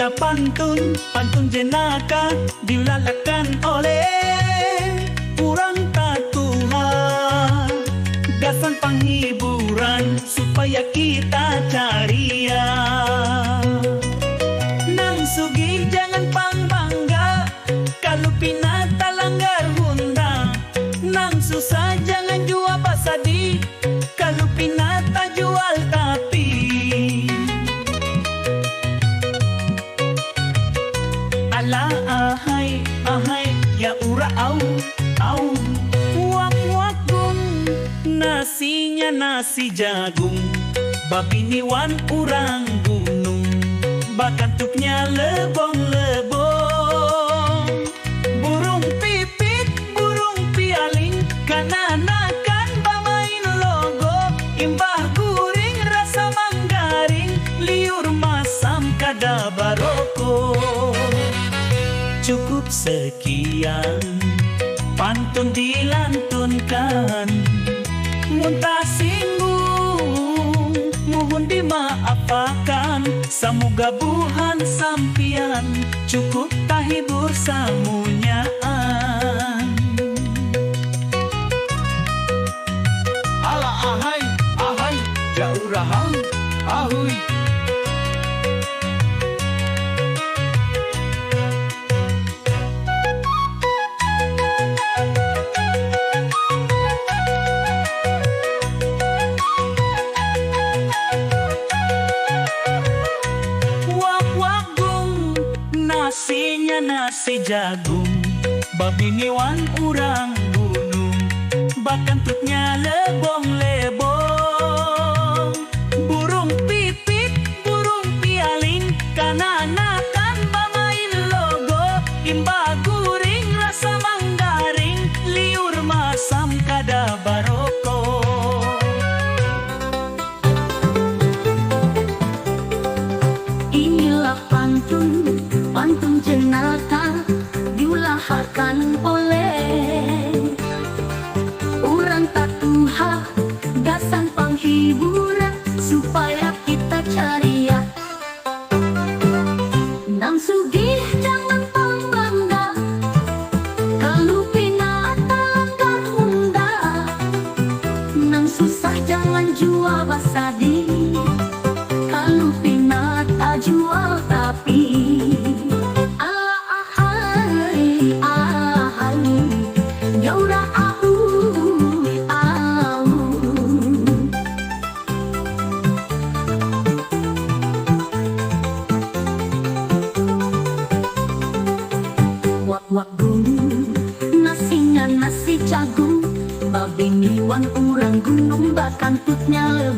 Diulah pantun jenaka diulalakan oleh orang tatua. Gasan penghiburan supaya kita ceria. Nang sugih jangan pangbangga kalau pinata langgar bunda. Nang susah jangan jual pasadi kalau pinata jual tapi. Ala ahai ya ura au wak nasinya nasi jagung babiniwan urang gunung bakantuknya lebong-lebong burung pipit burung pialing kananakan bamain logo imbah guring rasa manggaring liur masam kada baroko. Cukup sekian pantun dilantunkan, muntah singgung mohon dimaafakan. Samoga buhan sampian cukup tahibur samunyaan. Ala ahai jaurahang ahui. Nasinya nasi jagung babiniwan urang gunung bakantutnya lebong-lebong burung pipit burung pialing kananakan bamain logo imba guring rasa manggaring liur masam kada baroko. Inilah pantun jenaka diulahkan oleh orang tatua. Gasan penghiburan supaya kita ceria. Nang sugih jangan pangbangga kalau pinata langgar bunda. Nang susah jangan jual basadi kalau pinata jual tapi. Wak nasinya nasi jagung babiniwan urang gunung bakantutnya